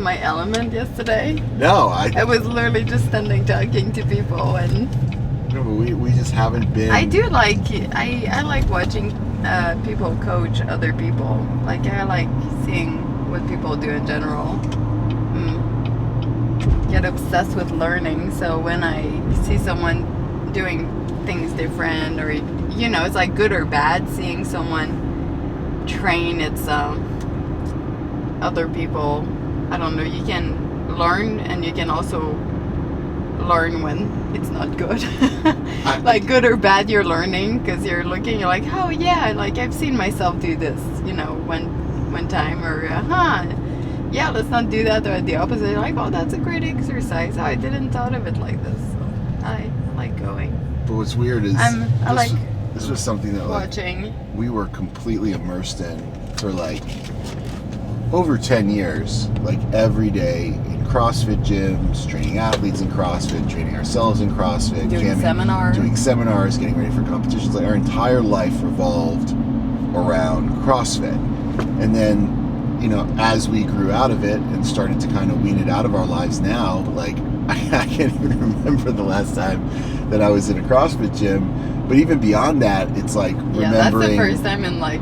my element yesterday. No, I was literally just standing talking to people, and no, we just haven't been. I do like I like watching people coach other people. Like I like seeing what people do in general. Get obsessed with learning. So when I see someone doing things different, or you know, it's like good or bad, seeing someone train, it's other people. I don't know, you can learn, and you can also learn when it's not good. Like good or bad, you're learning because you're looking, you're like, oh yeah, like I've seen myself do this, you know, one time, or yeah, let's not do that, or the opposite. You're like, oh, that's a great exercise. Oh, I didn't thought of it like this. So I like going. But what's weird is this was something that watching. We were completely immersed in for like over 10 years, like every day in CrossFit gyms, training athletes in CrossFit, training ourselves in CrossFit, doing seminars, getting ready for competitions. Like our entire life revolved around CrossFit. And then, you know, as we grew out of it and started to kind of wean it out of our lives now, like I can't even remember the last time that I was in a CrossFit gym. But even beyond that, it's like remembering. Yeah, that's the first time in like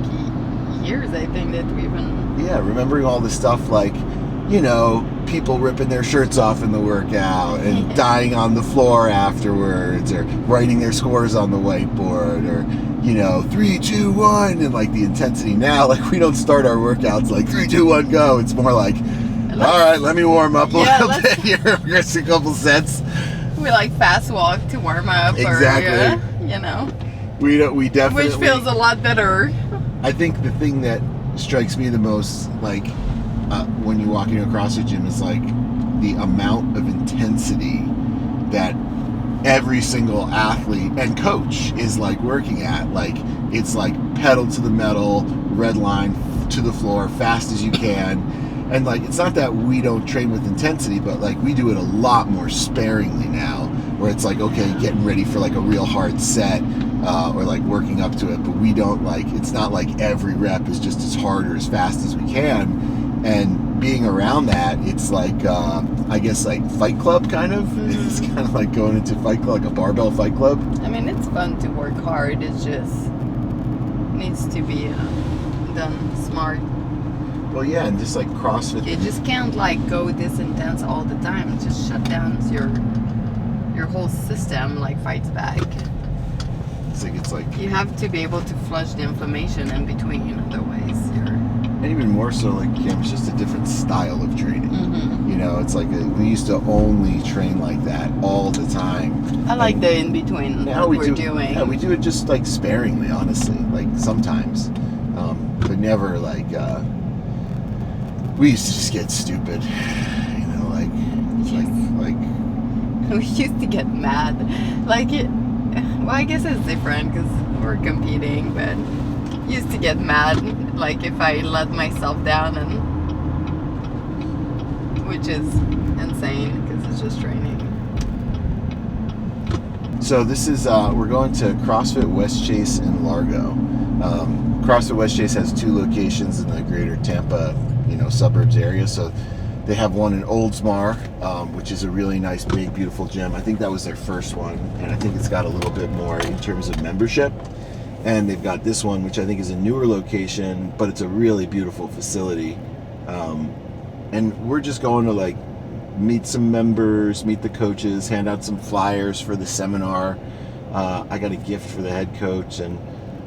years, I think, that we've been. Yeah, remembering all the stuff like, you know, people ripping their shirts off in the workout and dying on the floor afterwards, or writing their scores on the whiteboard, or, you know, 3, 2, 1, and like the intensity now, like we don't start our workouts like 3, 2, 1, go. It's more like, all right, let me warm up a little bit here. Just a couple sets. We like fast walk to warm up. Exactly. Or, you know. We definitely. Which feels a lot better. I think the thing that strikes me the most, like, when you walk into a CrossFit gym, is like the amount of intensity that every single athlete and coach is like working at. Like, it's like pedal to the metal, red line to the floor, fast as you can. And like, it's not that we don't train with intensity, but like we do it a lot more sparingly now, where it's like, okay, getting ready for like a real hard set, or like working up to it, but we don't like, it's not like every rep is just as hard or as fast as we can. And being around that, it's like, I guess like Fight Club kind of. Mm-hmm. It's kind of like going into Fight Club, like a barbell Fight Club. I mean, it's fun to work hard. It just needs to be done smart. Well, yeah, and just like CrossFit. You just can't like go this intense all the time. It just shut down your whole system, like fights back. It's like you have to be able to flush the inflammation in between, otherwise you're. And even more so, like, it's just a different style of training. Mm-hmm. You know, it's like we used to only train like that all the time. I like the in between. Now we're doing. Yeah, we do it just like sparingly, honestly. Like sometimes, but never like. We used to just get stupid, you know, like, yes. like. We used to get mad, like it. Well, I guess it's different because we're competing, but used to get mad, like if I let myself down, and which is insane because it's just training. So this is we're going to CrossFit West Chase in Largo. CrossFit West Chase has 2 locations in the greater Tampa, you know, suburbs area. So they have one in Oldsmar, which is a really nice, big, beautiful gym. I think that was their first one, and I think it's got a little bit more in terms of membership. And they've got this one, which I think is a newer location, but it's a really beautiful facility. And we're just going to like meet some members, meet the coaches, hand out some flyers for the seminar. I got a gift for the head coach, and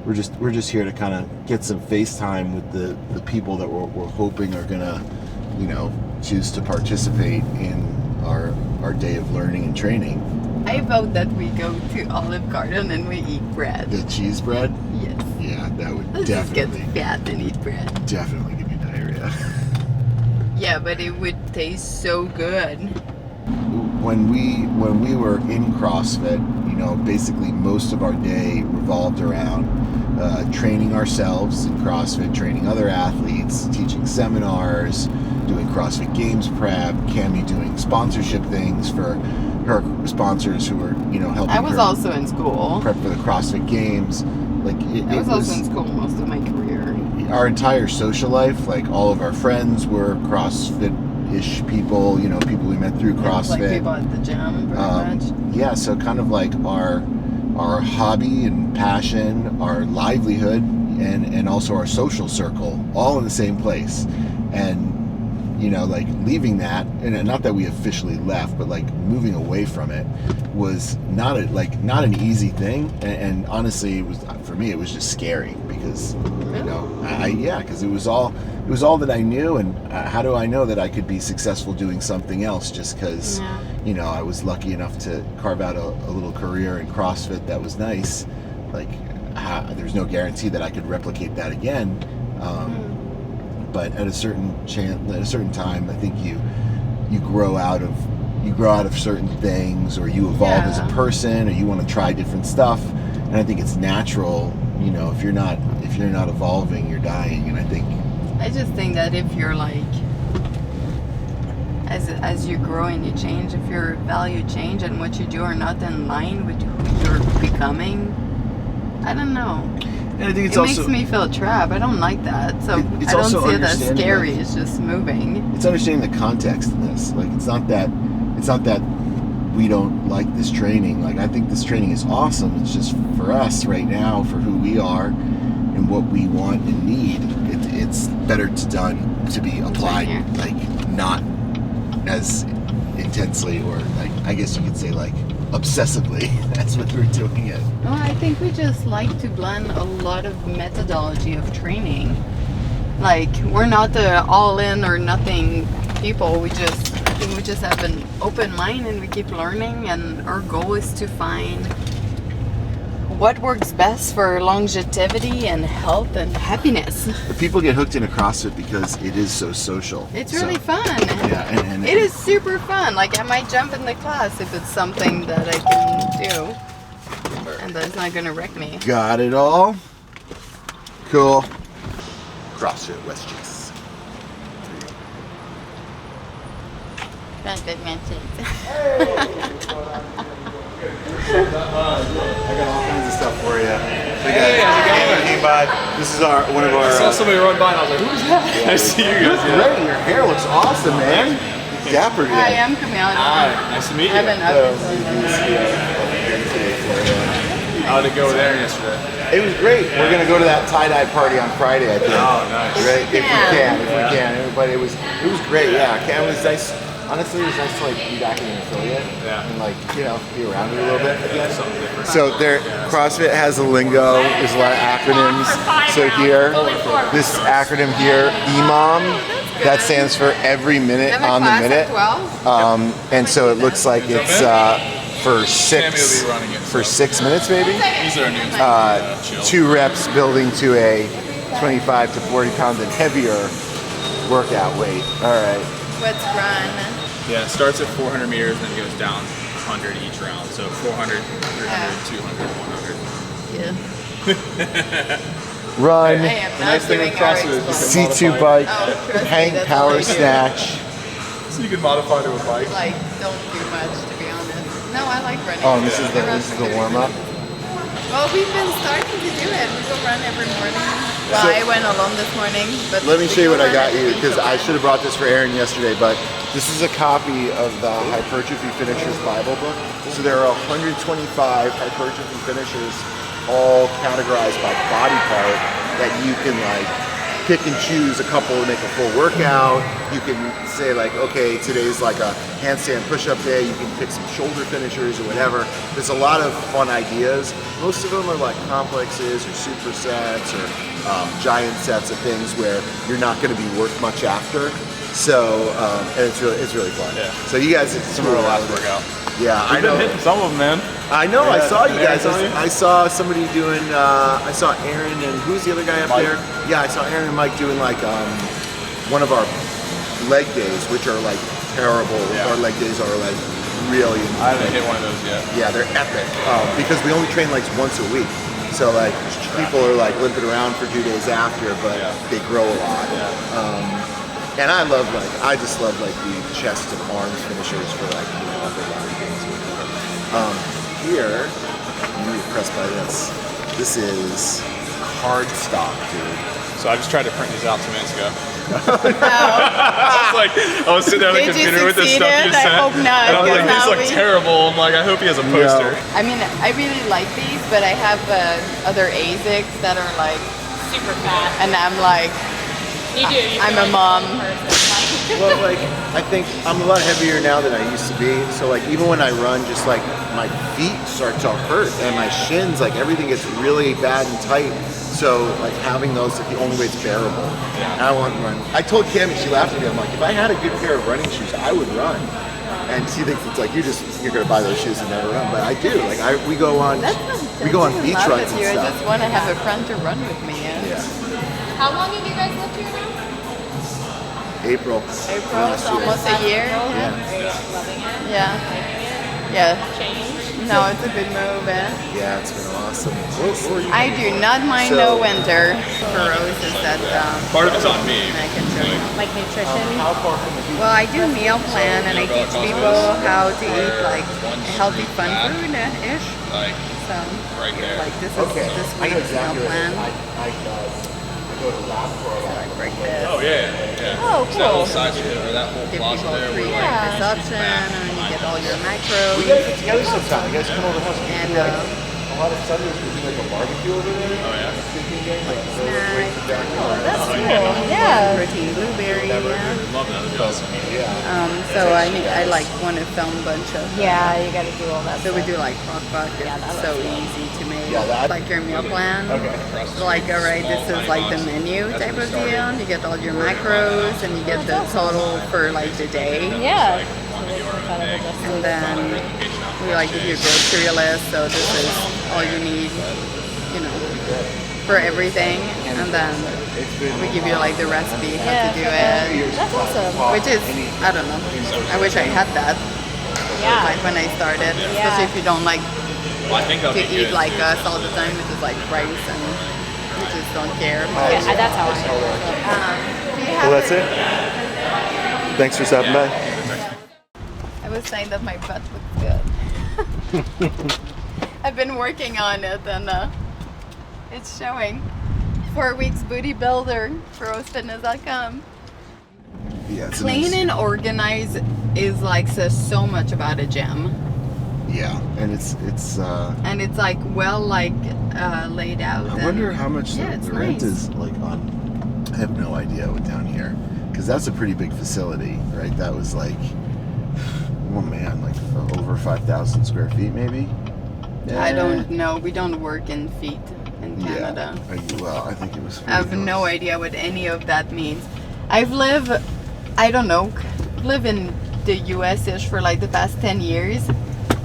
we're just here to kind of get some FaceTime with the people that we're hoping are gonna, you know, choose to participate in our day of learning and training. I vote that we go to Olive Garden and we eat bread. The cheese bread? Yes. Yeah, that would Let's definitely just get fat and eat bread. Definitely give you diarrhea. Yeah, but it would taste so good. When we were in CrossFit, you know, basically most of our day revolved around training ourselves in CrossFit, training other athletes, teaching seminars, doing CrossFit Games prep, Cammie doing sponsorship things for her sponsors who were, you know, helping her. I was also in school. Prep for the CrossFit Games. Like I was also in school most of my career. Our entire social life, like all of our friends were CrossFit CrossFit-ish people, people we met through CrossFit. Like people at the gym, pretty much. Yeah, so kind of like our hobby and passion, our livelihood, and also our social circle, all in the same place. And like leaving that, and not that we officially left, but like moving away from it was not an easy thing. And honestly, it was, for me, it was just scary because because it was all that I knew, and how do I know that I could be successful doing something else just because I was lucky enough to carve out a little career in CrossFit that was nice. Like there's no guarantee that I could replicate that again. But at a certain time, I think you grow out of certain things, or you evolve as a person, or you want to try different stuff. And I think it's natural. If you're not evolving, you're dying. And I just think that if you're like, as you grow and you change, if your value change and what you do are not in line with who you're becoming, I don't know. And I think it makes me feel trapped. I don't like that. So I don't see it as scary. It's just moving. It's understanding the context in this. Like it's not that we don't like this training. Like I think this training is awesome. It's just for us right now, for who we are and what we want and need. It's better to be applied, like not as intensely, or like I guess you could say like obsessively. That's what we're doing it. Well, I think we just like to blend a lot of methodology of training. Like we're not the all in or nothing people. I think we just have an open mind and we keep learning, and our goal is to find what works best for longevity and health and happiness. People get hooked into CrossFit because it is so social. It's really fun. Yeah, and it is super fun. Like I might jump in the class if it's something that I can do, and that's not gonna wreck me. Got it all? Cool. CrossFit West Chase. That's good message. I got all kinds of stuff for you. Hey, how's it going? Hey, bud. This is one of our. I saw somebody run by and I was like, who's that? I see you guys. Great. Your hair looks awesome, man. Dapper Hi, today. I'm Camille. Hi, nice to meet you. I haven't How did it go there yesterday? It was great. We're gonna go to that tie-dye party on Friday, I think. Oh, nice. Right? If we can. Everybody, it was great. Yeah, it was nice. Honestly, it was nice to like be back in an affiliate and like be around it a little bit again. Something different. So CrossFit has a lingo. There's a lot of acronyms. So here, this acronym here, EMOM, that stands for every minute on the minute. And so it looks like it's for 6 minutes maybe. These are new. 2 reps building to a 25 to 40 pounds and heavier workout weight. All right. What's run? Yeah, it starts at 400 meters and then goes down 100 each round. So 400, 300, 200, 100. Run. I am not doing CrossFit. C2 bike. Hang power snatch. So you can modify to a bike. Like, don't do much, to be honest. No, I like running. Oh, this is the warm up. Well, we've been starting to do it. We go run every morning. Well, I went alone this morning. But let me show you what I got you, because I should have brought this for Aaron yesterday, but this is a copy of the Hypertrophy Finishers Bible book. So there are 125 hypertrophy finishers, all categorized by body part, that you can like pick and choose a couple to make a full workout. You can say like, okay, today's like a handstand push-up day. You can pick some shoulder finishers or whatever. There's a lot of fun ideas. Most of them are like complexes or supersets or giant sets of things where you're not going to be worth much after. So and it's really fun. Yeah. So you guys, it's Some of our last workout. Yeah, I know. Been hitting some of them, man. I know. I saw you guys. Aaron, I saw somebody doing. I saw Aaron and who's the other guy up Mike. there? Yeah, I saw Aaron and Mike doing like one of our leg days, which are like terrible. Yeah. Our leg days are like really. I haven't hit one of those yet. Yeah, they're epic because we only train like once a week. So like people are like limping around for 2 days after, but they grow a lot. Yeah. And I just love like the chest and arms finishers for like upper body things. Here, I'm impressed by this. This is card stock, dude. So I just tried to print these out 2 minutes ago. I was sitting down at the Did you computer with the stuff succeed you it? I sent. hope not, And I was like, 'cause these now look terrible. I'm like, I hope he has a poster. I mean, I really like these, but I have other ASICs that are like, Super fat. and I'm like, You do. You I'm feel a like mom. one person. Well, like, I think I'm a lot heavier now than I used to be. So, like, even when I run, just like my feet start to hurt and my shins, like everything gets really bad and tight. So, like, having those is the only way it's bearable. And I want to run. I told Cammie, she laughed at me. I'm like, if I had a good pair of running shoes, I would run. And she thinks it's like you're gonna buy those shoes and never run, but I do. Like we go on beach runs and I stuff. just want to have a friend to run with me. Yeah. How long have you guys lived here now? April. April, last it's year. almost a year. Yeah. Are you loving it? Yeah. Liking it? Yeah. Change? No, it's a good move. Yeah, it's been awesome. What were you I do not mind So- no winter. For roses that Part of it's on me. I can show you. Like nutrition? How far from the beach? Well, I do meal plan and I teach people how to eat like healthy fun food-ish. Like So, right there. like this is Okay. this I know week's exactly meal what it plan. is. I go to lab for a So lot. I break this. Oh yeah. Oh, That little cool. side street or that whole Give plaza people there. free Where like breakfast option and you get all your macros. We gotta get together sometime. You guys come over the house. We And, do like a lot of Sundays. We do like a barbecue over there. oh yeah. Drinking game, like Snack. Oh, that's cool. Yeah. Protein blueberry. Yeah. Love that. That'd be awesome. Yeah. So I like want to film a bunch of. Yeah, you gotta do all that So we stuff. do like crock pot. Yeah, It's that so looks cool. easy to make. Yeah, that- Like your meal plan. Okay. Like, all right, this is like the menu type of deal. You get all your macros and you get the total for like the day. Yeah. So this is kind of adjusted. And then we like give you a grocery list. So this is all you need, you know, for everything. And then we give you like the recipe how to do it. That's awesome. Which is, I don't know. I wish I had that. Yeah. Like when I started, especially if you don't like Well, I think that'll to be eat good. like us all the time, which is like rice and you just don't care. Yeah, that's how I am. Do you have Well, that's it. Thanks for stopping by. I was saying that my butt looks good. I've been working on it and it's showing. 4 weeks booty builder for rosefitness.com. Yeah, it's Clean amazing. and organize is like says so much about a gym. Yeah, and it's And it's like well like laid out. I and- wonder how much Yeah, the it's rent nice. is like on. I have no idea what down here, because that's a pretty big facility, right? That was like, oh man, like over 5,000 square feet, maybe. I don't know. We don't work in feet in Canada. Yeah. Well, I think it was. I have no idea what any of that means. I've lived, I don't know, live in the US-ish for like the past 10 years.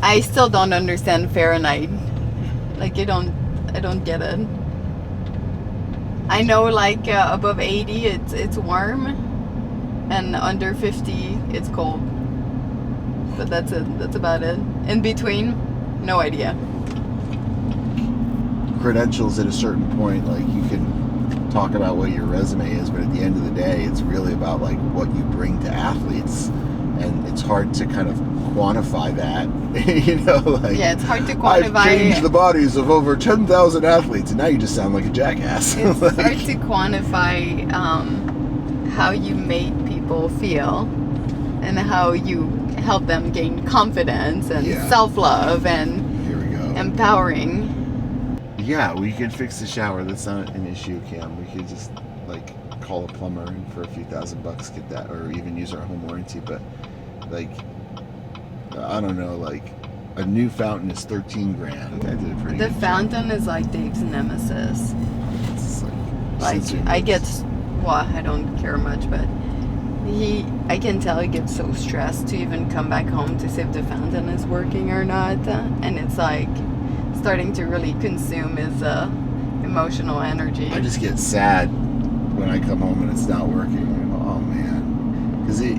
I still don't understand Fahrenheit. Like I don't get it. I know like above 80 it's warm and under 50 it's cold. But that's it. That's about it. In between, no idea. Credentials at a certain point, like you can talk about what your resume is, but at the end of the day, it's really about like what you bring to athletes, and it's hard to kind of quantify that. You know, like Yeah, it's hard to I've quantify. changed the bodies of over 10,000 athletes, and now you just sound like a jackass. It's Like, hard to quantify how you make people feel and how you help them gain confidence and Yeah. self-love and here we go. empowering. Yeah, we could fix the shower. That's not an issue, Cam. We could just like call a plumber and for a few $1,000 get that, or even use our home warranty. But like, I don't know, like a new fountain is 13 grand. I did a pretty The good fountain is like Dave's nemesis. job. It's Like since we I moved. get, well, I don't care much, but I can tell he gets so stressed to even come back home to see if the fountain is working or not, and it's like starting to really consume his emotional energy. I just get sad when I come home and it's not working. I go, oh man, because it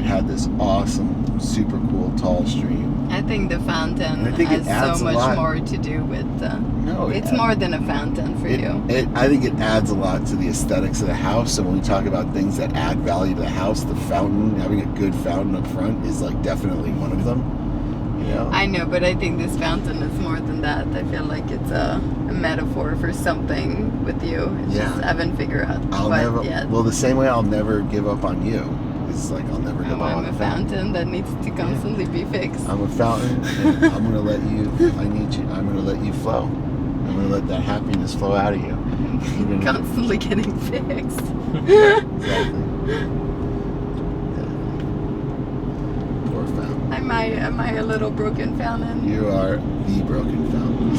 had this awesome, super cool tall stream. I think the fountain And I think it has adds so a much lot. more to do with. No, It's more than a fountain for you. I think it adds a lot to the aesthetics of the house. And when we talk about things that add value to the house, the fountain, having a good fountain up front is like definitely one of them. You know? I know, but I think this fountain is more than that. I feel like it's a metaphor for something with you. It's Yeah. just I haven't figured out I'll what never. yet. Well, the same way I'll never give up on you. It's like I'll never give Oh, up I'm on a the fountain. fountain that needs to constantly be fixed. I'm a fountain, and I'm gonna let you. I need you. I'm gonna let you flow. I'm gonna let that happiness flow out of you. You're gonna- Constantly getting fixed. Exactly. Poor fountain. Am I a little broken fountain? You are the broken fountain.